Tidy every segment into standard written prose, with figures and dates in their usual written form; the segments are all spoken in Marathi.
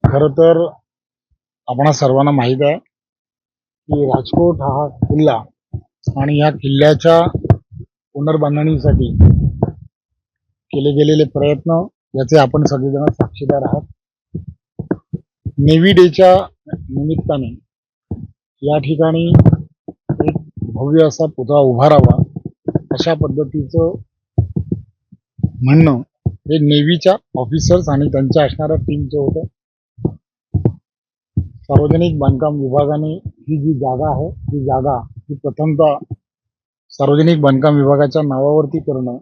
खरं तर आपणा सर्वांना माहीत आहे की राजकोट हा किल्ला आणि या किल्ल्याच्या पुनर्बांधणीसाठी केले गेलेले प्रयत्न याचे आपण सगळेजण साक्षीदार आहात. नेव्ही डेच्या निमित्ताने या ठिकाणी एक भव्य असा पुतळा उभारावा अशा पद्धतीचं म्हणणं हे नेव्हीच्या ऑफिसर्स आणि त्यांच्या असणाऱ्या टीमचं होतं. सार्वजनिक बांधकाम विभागाने ही जी जागा आहे ती जागा ही प्रथमतः सार्वजनिक बांधकाम विभागाच्या नावावरती करणं,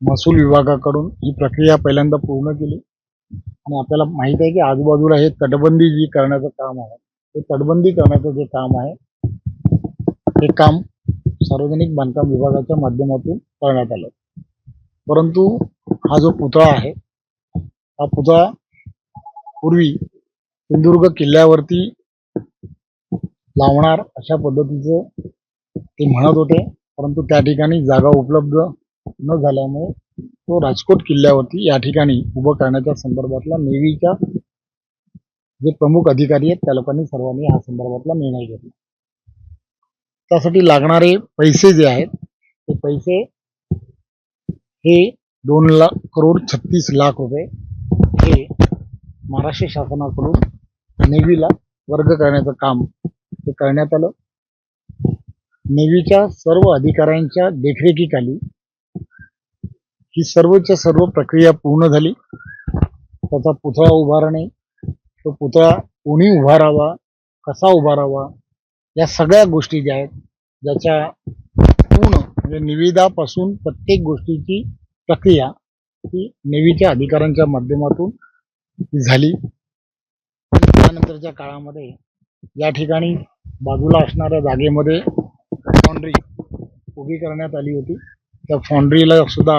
महसूल विभागाकडून ही प्रक्रिया पहिल्यांदा पूर्ण केली. आणि आपल्याला माहित आहे की आजूबाजूला हे तटबंदी जी करण्याचं काम आहे, हे तटबंदी करण्याचं जे काम आहे हे काम सार्वजनिक बांधकाम विभागाच्या माध्यमातून करण्यात आलं. परंतु हा जो पुतळा आहे हा पुतळा पूर्वी सिंधुदुर्ग किल्ल्यावरती लावणार अशा पद्धतीचं ते म्हणत होते, परंतु त्या ठिकाणी जागा उपलब्ध न झाल्यामुळे तो राजकोट किल्ल्यावरती या ठिकाणी उभं करण्याच्या संदर्भातला नेव्हीच्या जे प्रमुख अधिकारी आहेत त्या लोकांनी सर्वांनी या संदर्भातला निर्णय घेतला. त्यासाठी लागणारे पैसे जे आहेत ते पैसे हे 2,36,00,000 रुपये हे महाराष्ट्र शासनाकडून नेव्हीला वर्ग करण्याचं काम हे करण्यात आलं. नेव्हीच्या सर्व अधिकाऱ्यांच्या देखरेखीखाली ही सर्वच्या सर्व प्रक्रिया पूर्ण झाली. त्याचा पुतळा उभारणे, तो पुतळा कोणी उभारावा, कसा उभारावा, या सगळ्या गोष्टी ज्या आहेत ज्याच्या पूर्ण म्हणजे निविदापासून प्रत्येक गोष्टीची प्रक्रिया ही नेव्हीच्या अधिकाऱ्यांच्या माध्यमातून झाली. त्यानंतरच्या काळामध्ये या ठिकाणी बाजूला असणाऱ्या जागेमध्ये फाउंड्री उभी करण्यात आली होती. त्या फाउंड्रीला सुद्धा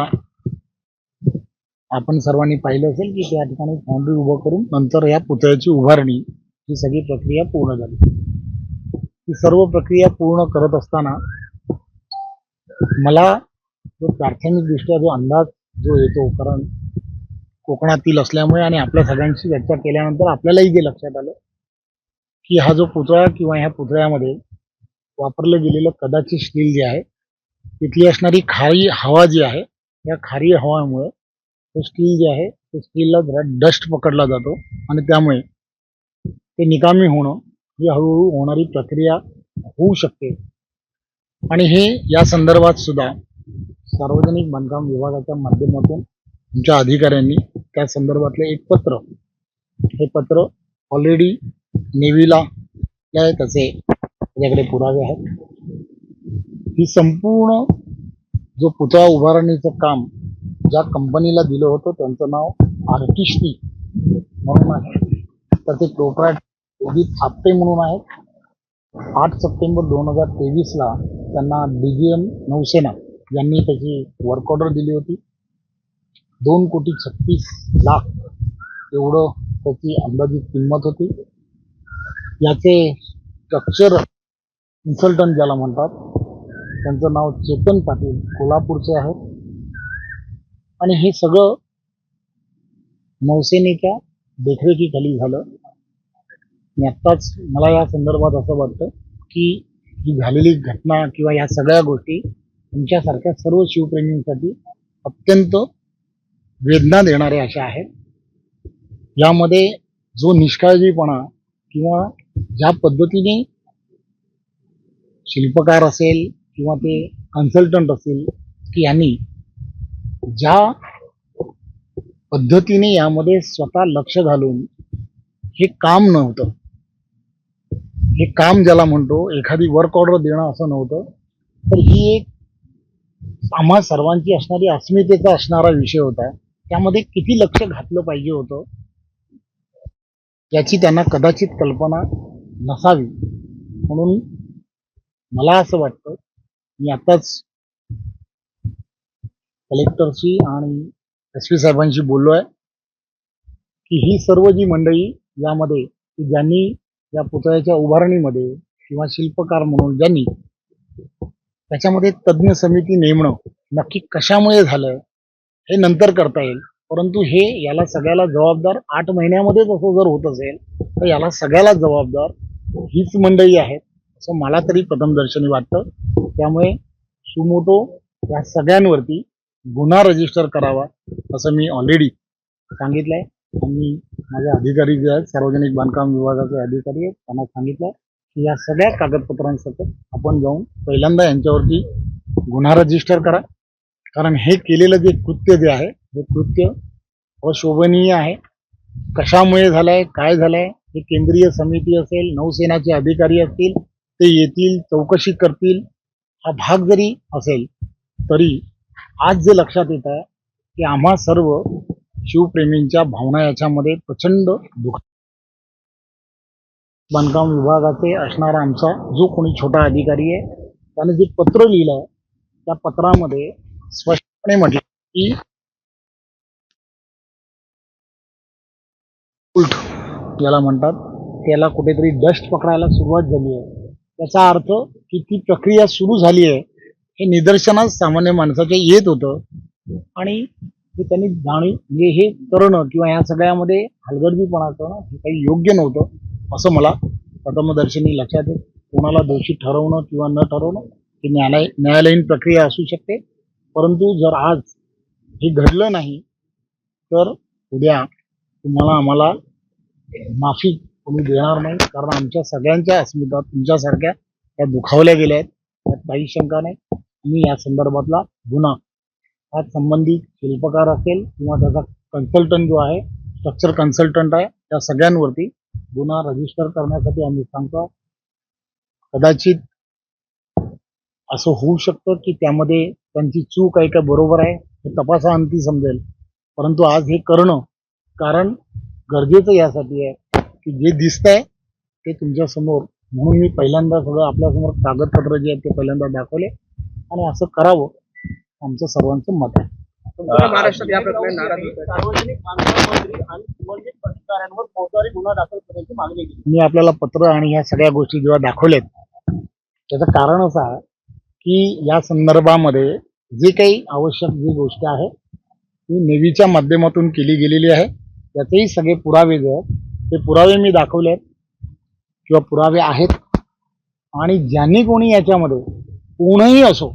आपण सर्वांनी पाहिलं असेल की त्या ठिकाणी फाउंड्री उभं करून नंतर या पुतळ्याची उभारणी ही सगळी प्रक्रिया पूर्ण झाली. ही सर्व प्रक्रिया पूर्ण करत असताना मला जो प्राथमिकदृष्ट्या जो अंदाज जो येतो, कारण कोकणातील असल्यामुळे आणि आपल्या सगळ्यांशी चर्चा केल्यानंतर आपल्यालाही जे लक्षात आलं की हा जो पुतळा किंवा ह्या पुतळ्यामध्ये वापरलं गेलेलं कदाचित स्टील जे आहे तिथली असणारी खारी हवा जी आहे या खारी हवामुळे ते स्टील जे आहे ते स्टीलला जरा डस्ट पकडला जातो आणि त्यामुळे ते निकामी होणं ही हळूहळू होणारी प्रक्रिया होऊ शकते. आणि हे या संदर्भात सुद्धा सार्वजनिक बांधकाम विभागाच्या माध्यमातून तुमच्या अधिकाऱ्यांनी त्या संदर्भातले एक पत्र, हे पत्र ऑलरेडी नेव्हीला त्याचे त्याच्याकडे पुरावे आहेत. ही संपूर्ण जो पुतळा उभारणीचं काम ज्या कंपनीला दिलं होतं त्यांचं नाव आर्टिस्टी म्हणून आहे. तर ते प्रोप्रायटर उदित आपटे म्हणून आहेत. 8 सप्टेंबर 2023ला त्यांना DGM नौसेना यांनी त्याची वर्क ऑर्डर दिली होती. 2,36,00,000 एवढं त्याची अंदाजित किंमत होती. याचे स्ट्रक्चर कन्सल्टंट ज्याला म्हणतात त्यांचं नाव चेतन पाटील कोल्हापूरचे आहेत. आणि हे सगळं नौसेनेच्या देखरेखीखाली झालं. आणि आत्ताच मला या संदर्भात असं वाटतं की ही झालेली घटना किंवा या सगळ्या गोष्टी तुमच्यासारख्या सर्व शिवप्रेमींसाठी अत्यंत वेदना देणाऱ्या अशा आहेत. यामध्ये जो निष्काळजीपणा किंवा ज्या पद्धतीने शिल्पकार असेल किंवा ते कन्सल्टंट असेल की यांनी ज्या पद्धतीने यामध्ये स्वतः लक्ष घालून हे काम नव्हतं, हे काम ज्याला म्हणतो एखादी वर्क ऑर्डर देणं असं नव्हतं, तर ही एक आम्हा सर्वांची असणारी अस्मितेचा असणारा विषय होता. त्यामध्ये किती लक्ष घातलं पाहिजे होतं याची त्यांना कदाचित कल्पना नसावी. म्हणून मला असं वाटतं, मी आताच कलेक्टरशी आणि SP साहेबांशी बोललो आहे की ही सर्व जी मंडळी यामध्ये ज्यांनी या पुतळ्याच्या उभारणीमध्ये किंवा शिल्पकार म्हणून ज्यांनी त्याच्यामध्ये तज्ज्ञ समिती नेमणं नक्की कशामुळे झालं हे नंतर करता येईल. परंतु हे याला सगळ्याला जबाबदार 8 महिन्यामध्येच असं जर होत असेल तर याला सगळ्याला जबाबदार हीच मंडळी आहेत असं मला तरी प्रथमदर्शनी वाटतं. त्यामुळे सुमोटो या सगळ्यांवरती गुन्हा रजिस्टर करावा असं मी ऑलरेडी सांगितलंय. आणि माझे अधिकारी जे आहेत सार्वजनिक बांधकाम विभागाचे अधिकारी आहेत त्यांना सांगितलंय की या सगळ्या कागदपत्रांसकट आपण जाऊन पहिल्यांदा यांच्यावरती गुन्हा रजिस्टर करा. कारण हे केलेलं जे कृत्य जे आहे हे कृत्य अशोभनीय आहे. कशामुळे झालंय, काय झालंय, हे केंद्रीय समिती असेल, नौसेनाचे अधिकारी असतील, ते येतील, चौकशी करतील. हा भाग जरी असेल तरी आज जे लक्षात येत आहे की आम्हा सर्व शिवप्रेमींच्या भावना याच्यामध्ये प्रचंड दुःख. बांधकाम विभागाचे असणारा आमचा जो कोणी छोटा अधिकारी आहे त्याने जे पत्र लिहिलंय त्या पत्रामध्ये स्पष्टपणे म्हटलं की उलट याला म्हणतात, त्याला कुठेतरी डस्ट पकडायला सुरुवात झाली आहे. याचा अर्थ की ती प्रक्रिया सुरू झाली आहे हे निदर्शनास सामान्य माणसाच्या येत होतं. आणि हे त्यांनी म्हणजे हे करणं किंवा या सगळ्यामध्ये हलगर्जीपणा करणं हे काही योग्य नव्हतं असं मला प्रथमदर्शनी लक्षात येत. कोणाला दोषी ठरवणं किंवा न ठरवणं ही न्यायालयीन प्रक्रिया असू शकते. परंतु जर आज हे घडलं नाही तर उद्या तुम्हाला आम्हाला माफी कोणी देणार नाही. कारण आमच्या सगळ्यांच्या अस्मिता तुमच्यासारख्या त्या दुखावल्या गेल्या आहेत, त्यात काही शंका नाही. आणि या संदर्भातला गुन्हा हा संबंधित शिल्पकार असेल किंवा त्याचा कन्सल्टंट जो आहे, स्ट्रक्चर कन्सल्टंट आहे, त्या सगळ्यांवरती गुन्हा रजिस्टर करण्यासाठी आम्ही सांगतो. कदाचित असं होऊ शकतं की त्यामध्ये त्यांची चूक आहे का बरोबर आहे हे तपासाअंती समजेल. परंतु आज हे करणं कारण गरजेचं यासाठी आहे की जे दिसतंय ते तुमच्या समोर, म्हणून मी पहिल्यांदा सगळं आपल्यासमोर कागदपत्र जे आहेत ते पहिल्यांदा दाखवले आणि असं करावं आमचं सर्वांचं मत आहे. महाराष्ट्रात या प्रकारे नाराज होत आहे. सार्वजनिक बांधकाम मंत्री आणि संबंधित अधिकाऱ्यांवर फौजदारी गुन्हा दाखल करण्याची मागणी केली. मी आपल्याला पत्र आणि ह्या सगळ्या गोष्टी जेव्हा दाखवल्यात त्याचं कारण असं आहे की या संदर्भामध्ये जे काही आवश्यक जी गोष्ट आहे ती नेव्हीच्या माध्यमातून केली गेलेली आहे. त्याचेही सगळे पुरावे जे आहेत ते पुरावे मी दाखवले आहेत किंवा पुरावे आहेत. आणि ज्यांनी कोणी याच्यामध्ये कोणीही असो,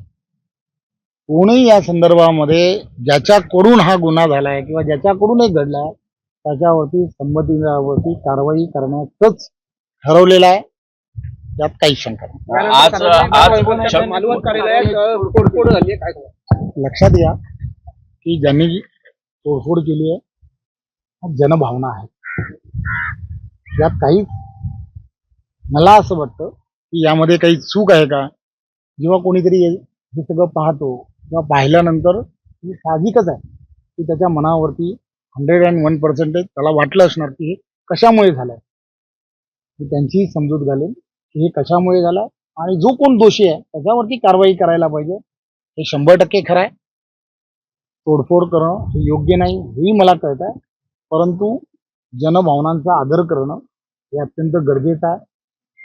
कोणीही या संदर्भामध्ये ज्याच्याकडून हा गुन्हा झालाय किंवा ज्याच्याकडून हे घडलाय त्याच्यावरती संबंधितावरती कारवाई करण्याचंच ठरवलेलं आहे. त्यात काही शंका नाही. आज मालवण कार्यालयात तोडफोड झाली, काय लक्षात घ्या की ज्यांनी तोडफोड केली आहे जनभावना आहे. यात काही मला असं वाटतं की यामध्ये काही चूक आहे का. जेव्हा कोणीतरी हे सगळं पाहतो किंवा पाहिल्यानंतर साहजिकच आहे की त्याच्या मनावरती 101% त्याला वाटलं असणार की हे कशामुळे झालंय. मी त्यांचीही समजूत घालेन की हे कशामुळे झालं आणि जो कोण दोषी आहे त्याच्यावरती कारवाई करायला पाहिजे. हे 100% खरं आहे. तोडफोड करणं हे योग्य नाही हेही मला कळत आहे. परंतु जनभावनांचा आदर करणं हे अत्यंत गरजेचं आहे.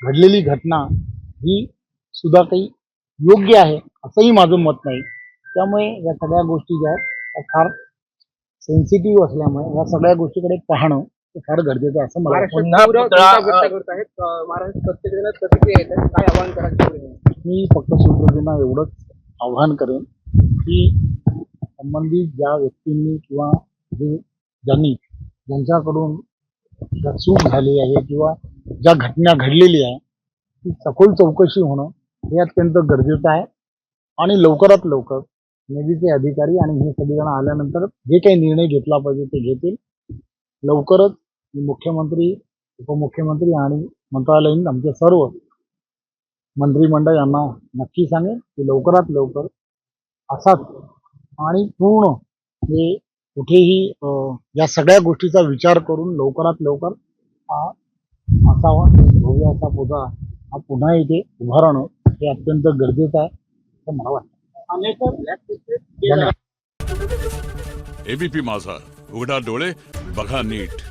घडलेली घटना ही सुद्धा काही योग्य आहे असंही माझं मत नाही. त्यामुळे या सगळ्या गोष्टी ज्या आहेत त्या फार सेन्सिटिव्ह असल्यामुळे या सगळ्या गोष्टीकडे पाहणं हे फार गरजेचं आहे असं मला वाटतं. महाराष्ट्र प्रत्येक प्रतिक्रिया येतात, काय आवाहन करायचं. मी फक्त शिवसेनेला एवढंच आव्हान करेन की संबंधित ज्या व्यक्तींनी किंवा ज्यांच्याकडून चूक झाली आहे किंवा ज्या घटना घडलेली आहे ती सखोल चौकशी होणं हे अत्यंत गरजेचं आहे. आणि लवकरात लवकर नेव्हीचे अधिकारी आणि हे सगळेजण आल्यानंतर जे काही निर्णय घेतला पाहिजे ते घेतील. लवकरच मुख्यमंत्री, उपमुख्यमंत्री आणि मंत्रालयीन आमचे सर्व मंत्रिमंडळ यांना नक्की सांगेल की लवकरात लवकर असाच आणि पूर्ण हे कुठेही या सगळ्या गोष्टीचा विचार करून लवकरात लवकर असावा भव्य असा पुतळा हा पुन्हा इथे उभारणं हे अत्यंत गरजेचं आहे असं मला वाटतं. एबीपी माझा, उघडा डोळे बघा नीट.